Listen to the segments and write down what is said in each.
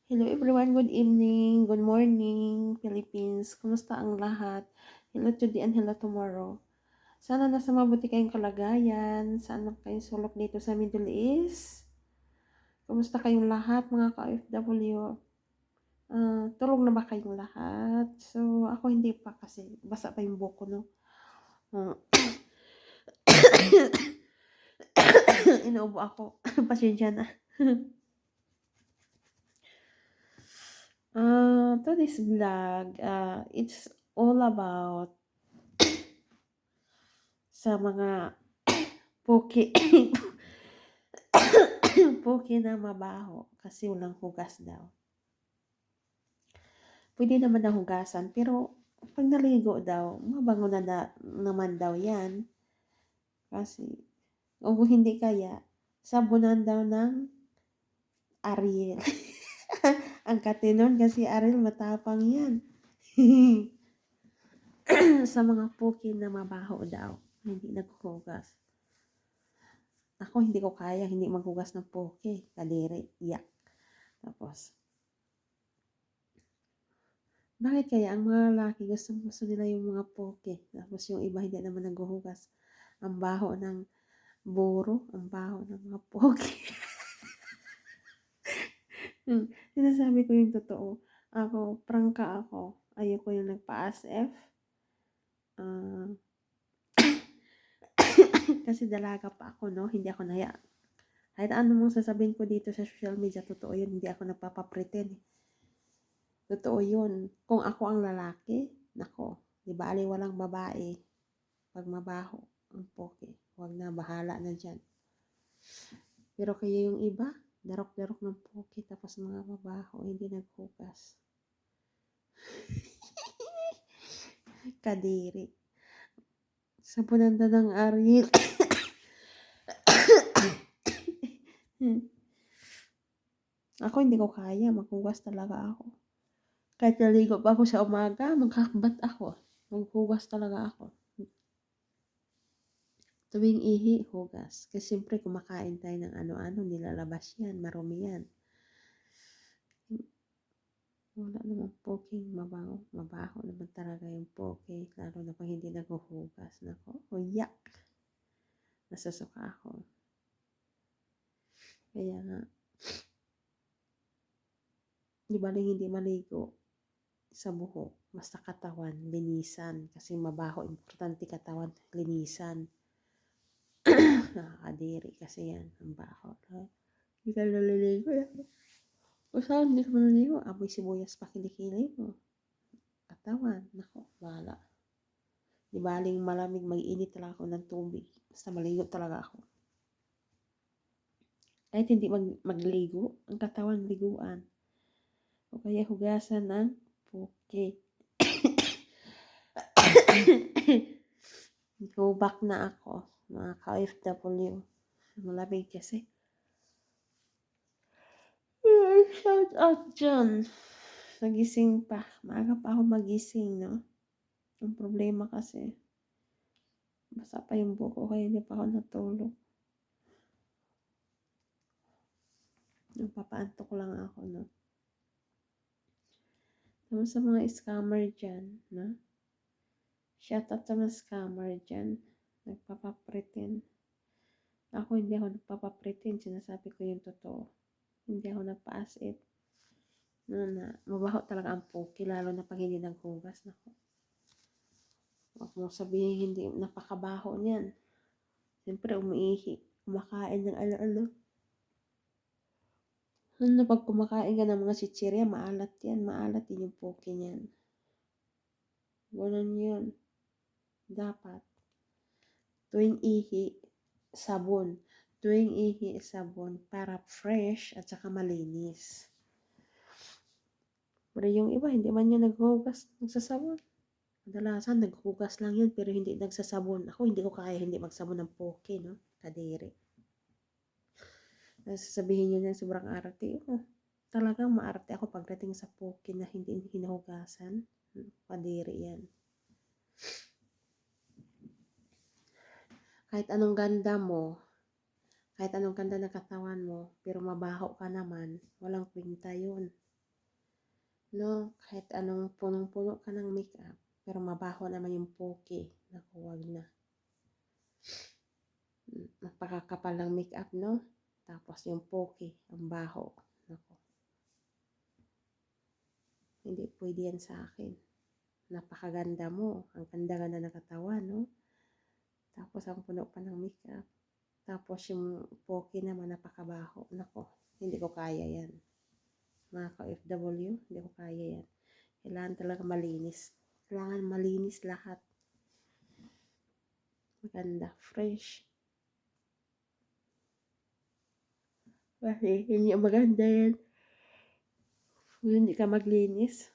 Hello everyone, good evening, good morning, Philippines. Kumusta ang lahat? Hello today and hello tomorrow. Sana nasa mabuti kayong kalagayan. Saan na kayong sulok dito sa Middle East? Kumusta kayong lahat mga ka-OFW? Tulog na ba kayong lahat? So, ako hindi pa kasi basa pa yung buko, no? Uh, Inuubo ako. Pasensya na. Today's vlog, it's all about sa mga poke poke na mabaho kasi walang hugas daw. Pwede naman na hugasan pero pag naligo daw, mabango naman daw yan. Kasi kung hindi kaya, sabunan daw ng Ariel. Ang katinon kasi Ariel matapang yan. Sa mga poke na mabaho daw, hindi naghuhugas. Ako hindi ko kaya, hindi maghugas ng poke. Kadiri, iyak. Tapos, bakit kaya ang mga lalaki gusto nila yung mga poke? Tapos yung iba hindi naman naghuhugas. Ang baho ng buro, ang baho ng mga poke. Sinasabi ko yung totoo. Ako, prangka ako. Ayoko yung nagpa-ASF. Kasi dalaga pa ako, no? Hindi ako naya. Kahit ano mong sasabihin ko dito sa social media, totoo yun. Hindi ako nagpapapretend. Totoo yun. Kung ako ang lalaki, nako, di ba walang babae pag mabaho ang poke. Huwag na, bahala na dyan. Pero kaya yung iba, darok-darok ng poke tapos mga mabaho, hindi naghugas. Kadiri. Sabunan na ng Ariel. Ako hindi ko kaya, maghugas talaga ako. Kahit naligo pa ako sa umaga, magkakbat ako. Maghugas talaga ako. Tuwing ihi, hugas. Kasi siyempre kumakain tayo ng ano-ano, nilalabas yan, marumi yan. Wala naman poking mabaho. Mabaho naman talaga yung poke. Lalo na pag hindi naghuhugas. Nako, uyak. Nasusuka ako. Kaya nga, di ba hindi maligo sa buhok, basta katawan, linisan. Kasi mabaho, importante katawan, linisan. Nakakadiri kasi yan, ang baho. Hindi ka naliligo yan. O saan hindi ka naliligo? Amoy sibuyas pa kilikili mo. Katawan, nako, bahala. Di baling malamig, mag-init talaga ako ng tubig. Basta maligo talaga ako. Kahit hindi magligo, ang katawan liguan. O kaya hugasan ng poke. Go back na ako, mga ka-OFW. Malamig kasi. Shout out dyan. Nagising pa. Maaga pa ako magising, no? Ang problema kasi, basa pa yung buko kaya hindi pa ako natulog. Napapaantok lang ako, no? Naman sa mga scammer dyan, no? Shout out sa mga scammer dyan. Nagpapapretend. Ako hindi ako nagpapapretend. Sinasabi ko yung totoo. Hindi ako nagpa-as-if. Na mabaho talaga ang poke, lalo na pag hindi naghugas. Nako. Huwag mo sabihin hindi napakabaho niyan. Siyempre umiihi. Kumakain ng ano-ano. Ano pag kumakain ka ng mga chichirya, maalat yan. Maalat din yung poke niyan. Ganun yun. Dapat. Tuwing ihi, sabon. Tuwing ihi, sabon. Para fresh at saka malinis. Pero yung iba, hindi man yan nagsasabon. Kadalasan, naghugas lang yun, pero hindi nagsasabon. Ako, hindi ko kaya hindi magsabon ng poke, no? Kadiri. Sasabihin nyo na sobrang arte. Oh, talagang maarte ako pagdating sa poke na hindi hinuhugasan. Kadiri yan. Kahit anong ganda mo, kahit anong ganda ng katawan mo, pero mabaho ka naman, walang kwenta yun. No, kahit anong punong-puno ka ng makeup, pero mabaho naman yung poke. Naku, wag na. Napakakapal ng makeup, no? Tapos yung poke, ang baho. Naku, hindi pwede yan sa akin. Napakaganda mo. Ang ganda-ganda ng katawan, no? Tapos ang puno pa ng makeup. Tapos yung poke naman napakabaho. Naku, hindi ko kaya yan. Mga ka-FW, hindi ko kaya yan. Kailangan talaga malinis. Kailangan malinis lahat. Maganda, fresh. Kasi hindi maganda yan kung hindi ka maglinis.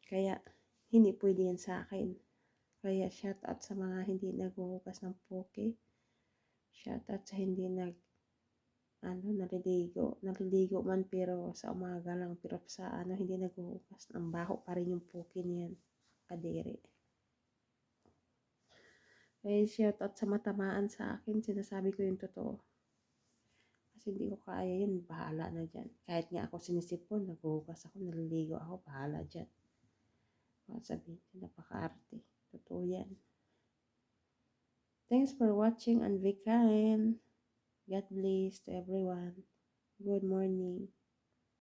Kaya hindi pwede yan sa akin. Kaya shout out sa mga hindi naghuhugas ng poke. Shout out sa hindi naliligo. Naliligo man pero sa umaga lang. Pero sa hindi naghuhugas. Ang baho pa rin yung poke niyan. Kadiri. Kaya shout out sa matamaan sa akin. Sinasabi ko yung totoo. Kasi hindi ko kaya yun, bahala na dyan. Kahit nga ako sinisipon, naghuhugas ako, naliligo ako, bahala dyan. Sabihin, napaka-arte. Totoo yan. Thanks for watching and be kind. God bless to everyone. Good morning.